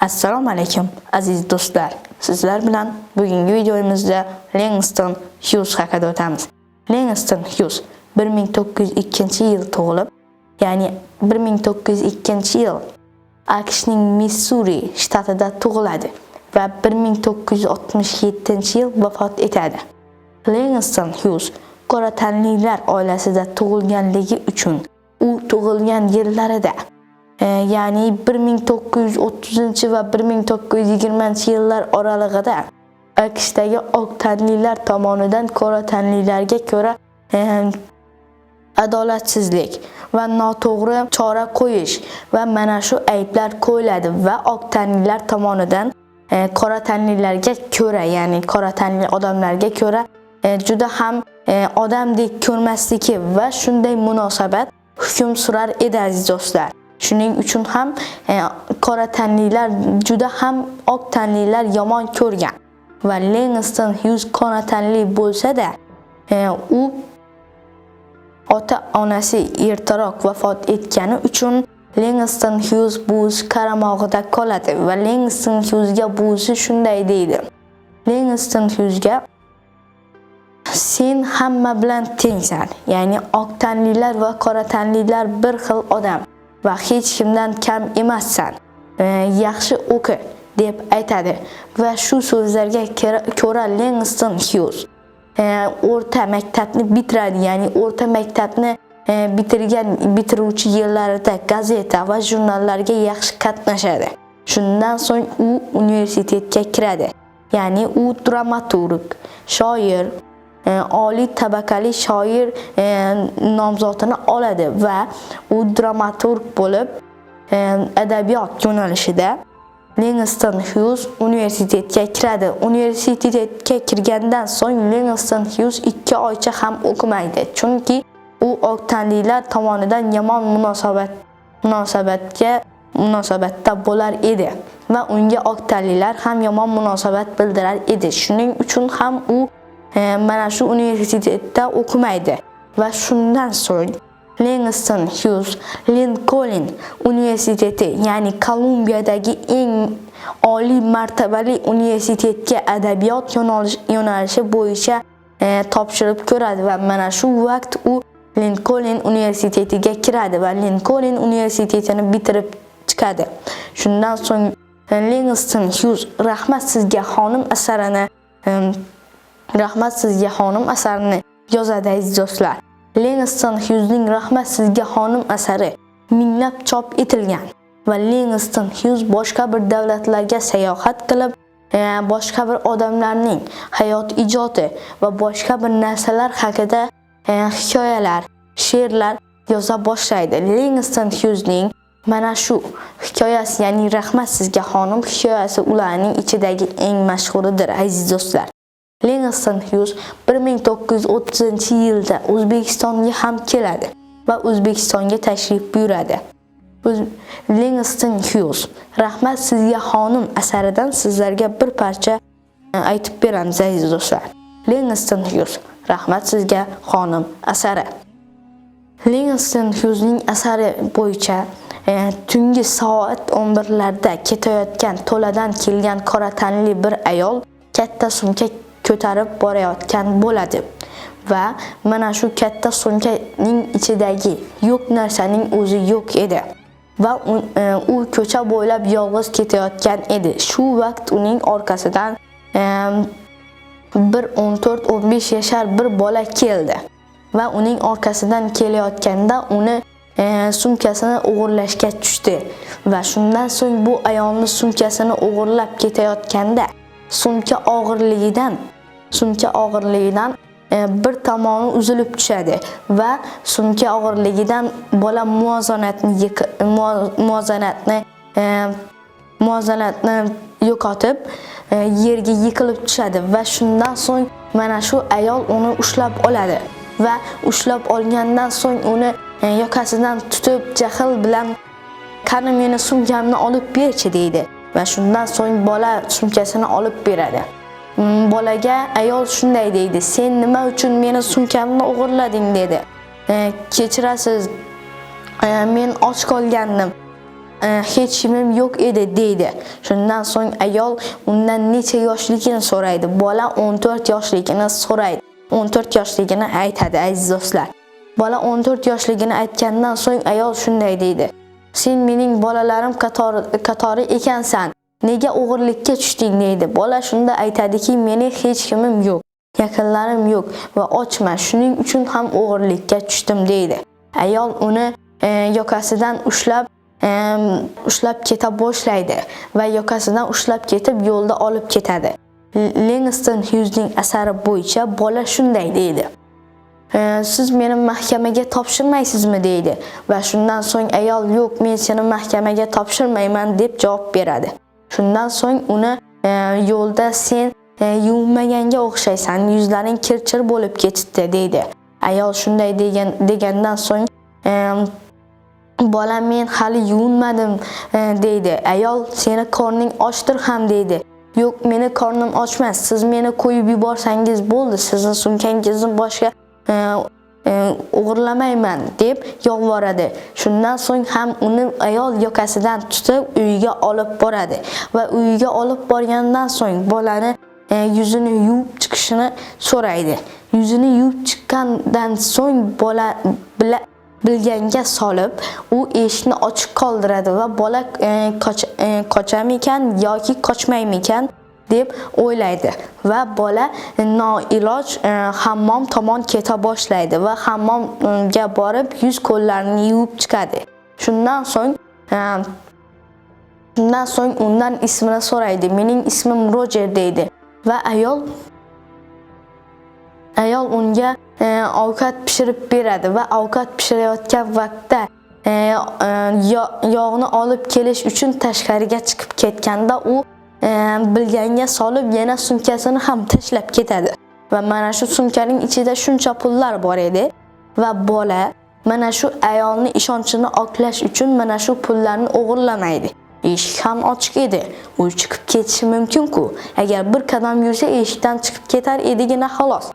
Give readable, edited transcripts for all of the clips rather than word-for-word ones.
Assalomu alaykum aziz do'stlar. Sizlar bilan bugungi videomizda Langston Hughes haqida o'tamiz. Langston Hughes 1902-yil tug'ilib, ya'ni 1902-yil AQShning Missuri shtatida tug'iladi va 1967-yil vafot etadi. Langston Hughes qora tanlilar oilasida tug'ilganligi uchun u tug'ilgan yillarida ya'ni 1930 va 1920-yillar oralig'ida AQShdagi oq tanlilar tomonidan qora tanlilarga ko'ra adolatsizlik va noto'g'ri chora qo'yish va mana shu ayblar qo'yiladi va oq tanlilar tomonidan qora tanlilarga ko'ra, ya'ni qora tanli odamlarga ko'ra juda ham odamdek ko'rmasligi va shunday munosabat hukm surar edi aziz do'stlar. Shuning uchun ham qora tanlilar juda ham oq tanlilar yomon ko'rgan va Langston Hughes qora tanli bo'lsa-da, u ota-onasi ertaroq vafot etgani uchun Langston Hughes buvisi qaramog'ida qoladi va Langston Hughesga buvisi shunday deydi. Langston Hughesga sen hamma bilan tengsan, ya'ni oq tanlilar va qora tanlilar bir xil odam va hech kimdan kam emassan. Yaxshi o'qi deb aytadi va shu so'zlarga ko'ra Langston Hughes o'rta maktabni bitiradi, ya'ni o'rta maktabni bitiruvchi yillarida gazeta va jurnallarga yaxshi qatnashadi. Shundan so'ng u universitetga kiradi. Ya'ni u dramaturg, shoir, oliy tabaqali shoir nomzodini oladi va u dramaturg bo'lib adabiyot yo'nalishida Langston Hughes universitetga kiradi. Universitetga kirgandan so'ng Langston Hughes 2 oycha ham o'qimaydi, chunki u oq tanlilar tomonidan yomon munosabatda bo'lar edi va unga oq tanlilar ham yomon munosabat bildirar edi. Shuning uchun ham u mana shu universitetda o'qimaydi va shundan so'ng Langston Hughes Lincoln universiteti, ya'ni Kolumbiyadagi eng oliy martabali universitetga adabiyot yo'nalishi bo'yicha topshirib ko'radi va mana shu vaqt u Lincoln universitetiga kiradi va Lincoln universitetini bitirib chiqadi. Shundan so'ng Langston Hughes Rahmat sizga xonim asarini yozadi aziz do'stlar. Langston Hughesning Rahmat sizga xonim asari minglab chop etilgan va Langston Hughes boshqa bir davlatlarga sayohat qilib, boshqa bir odamlarning hayot ijodi va boshqa bir narsalar haqida hikoyalar, she'rlar yoza boshlaydi. Langston Hughesning mana shu hikoyasi, ya'ni Rahmat sizga xonim hikoyasi ularning ichidagi eng mashhuridir aziz do'stlar. Langston Hughes 1930-yilda O'zbekistonga ham keladi va O'zbekistonga tashrif buyuradi. Langston Hughes Rahmat sizga xonim asaridan sizlarga bir parcha aytib beramiz aziz do'stlar. Langston Hughes Rahmat sizga xonim asari. Langston Hughesning asari bo'yicha tungi soat 11larda ketayotgan to'ladan kelgan qora tanli bir ayol katta sumka ko'tarib borayotgan bo'ladi va mana shu katta sumkaning ichidagi yo'q narsaning o'zi yo'q edi va u ko'cha bo'ylab yolg'iz ketayotgan edi. Shu vaqt uning orqasidan bir 14-15 yashar bir bola keldi va uning orqasidan kelayotganda uni sumkasini o'g'irlashga tushdi va shundan so'ng bu ayolning sumkasini o'g'irlab ketayotganda sumka og'irligidan bir tomoni uzilib tushadi va sumka og'irligidan bola muvozanatni yo'qotib yerga yiqilib tushadi va shundan so'ng mana shu ayol uni ushlab oladi va ushlab olgandan so'ng uni yoqasidan tutib jahl bilan "Qani meni sumkamni olib berchi" deydi va shundan so'ng bola sumkasini olib beradi. Bolaga ayol shunday deydi: "Sen nima uchun meni sumkamni o'g'irlading?" dedi. "Kechirasiz, men och qolgandim. hech kimim yo'q edi deydi. Shundan so'ng ayol undan necha yoshligini so'raydi. Bola 14 yoshligini so'raydi. 14 yoshligini aytadi aziz do'stlar. Bola 14 yoshligini aytgandan so'ng ayol shunday deydi. Sen mening bolalarim qatori ekansan. Nega o'g'irlikka tushding deydi. Bola shunda aytadiki, meni hech kimim yo'q, yaqinlarim yo'q va ochman. Shuning uchun ham o'g'irlikka tushdim deydi. Ayol uni yoqasidan ushlab keta boshlaydi va yoqasidan ushlab ketib yo'lda olib ketadi. Langston Hughesning asari bo'yicha bola shunday deydi. Siz meni mahkamaga topshirmaysizmi deydi va shundan so'ng ayol yo'q, men seni mahkamaga topshirmayman deb javob beradi. Shundan so'ng uni yo'lda sen yuvinmaganga o'xshaysan, yuzlaring kirchir bo'lib ketibdi deydi. Ayol shunday degandan so'ng bola men hali yuvinmadim deydi. Ayol seni qorning ochdir ham deydi. Yo'q, meni qornim ochmas. Siz meni qo'yib yuborsangiz bo'ldi. Sizning sumkangizni boshqa o'g'irlamayman deb yolvoradi. Shundan so'ng ham uni ayol yoqasidan tutib uyiga olib boradi va uyiga olib borgandan so'ng bolani yuzini yuvib chiqishini so'raydi. Yuzini yuvib chiqqandan so'ng bola bilganga solib, u eshikni ochiq qoldiradi va bola qochamikan yoki qochmaymikan deb o'ylaydi va bola noiloj hammom tomon keta boshlaydi va hammomga borib yuz qo'llarini yuvib chiqadi. Shundan so'ng undan ismini so'raydi. Mening ismim Roger deydi va ayol unga ovqat pishirib beradi va ovqat pishirayotgan vaqtda yog'ni olib kelish uchun tashqariga chiqib ketganda u bilganga solib yana sumkasini ham tashlab ketadi va mana shu sumkaning ichida shuncha pullar bor edi va bola mana shu ayolning ishonchini oqlash uchun mana shu pullarni o'g'irlamaydi. Eshik ham ochiq edi. U chiqib ketishi mumkin-ku. Agar bir qadam yursa eshikdan chiqib ketar edigina xolos.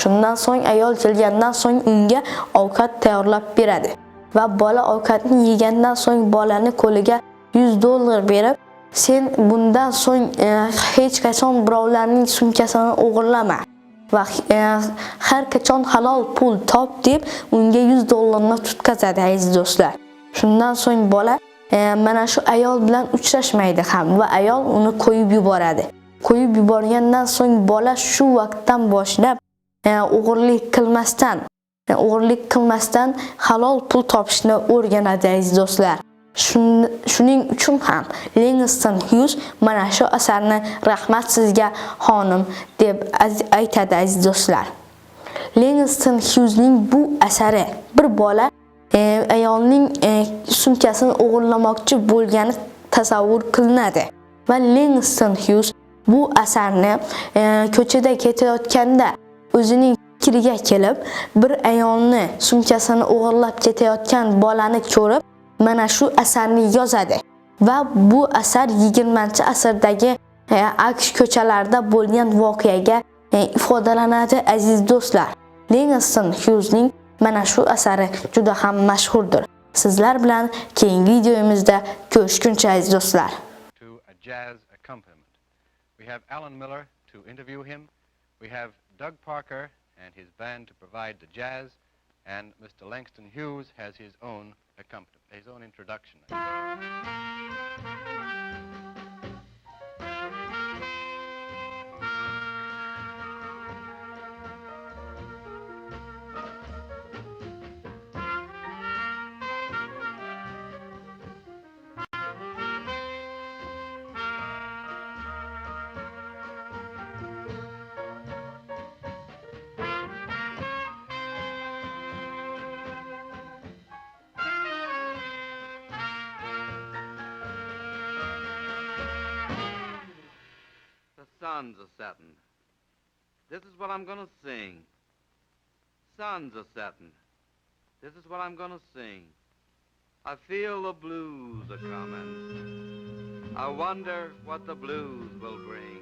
Shundan so'ng ayol kelgandan so'ng unga ovqat tayyorlab beradi va bola ovqatni yegandan so'ng bolani qo'liga $100 berib, sen bundan so'ng hech qachon birovlarning sumkasini o'g'irlama va har qachon halol pul top deb unga $100 ni tutqazadi aziz do'stlar. Shundan so'ng bola mana shu ayol bilan uchrashmaydi ham va ayol uni qo'yib yuboradi. Qo'yib yuborgandan so'ng bola shu vaqtdan boshlab o'g'irlik qilmasdan halol pul topishni o'rganadi aziz do'stlar. Shuning uchun ham Langston Hughes mana shu asarni rahmat sizga xonim deb aytadi aziz do'stlar. Langston Hughesning bu asari bir bola ayolning sumkasini o'g'irlamoqchi bo'lgani tasavvur qilinadi va Langston Hughes bu asarni ko'chada ketayotganda o'zining fikriga kelib, bir ayolni sumkasini o'g'irlab ketayotgan bolani ko'rib, mana shu asarni yozadi va bu asar 20-asrdagi AQSh ko'chalarida bo'lgan voqeaga ifodalanadi aziz do'stlar. Langston Hughesning mana shu asari juda ham mashhurdir. Sizlar bilan keyingi videomizda ko'rishguncha aziz do'stlar. We have Alan Miller to interview him. We have Doug Parker and his band to provide the jazz, and Mr. Langston Hughes has his own accompaniment, his own introduction. Suns are setting. This is what I'm gonna sing. Suns are setting. This is what I'm gonna sing. I feel the blues are coming. I wonder what the blues will bring.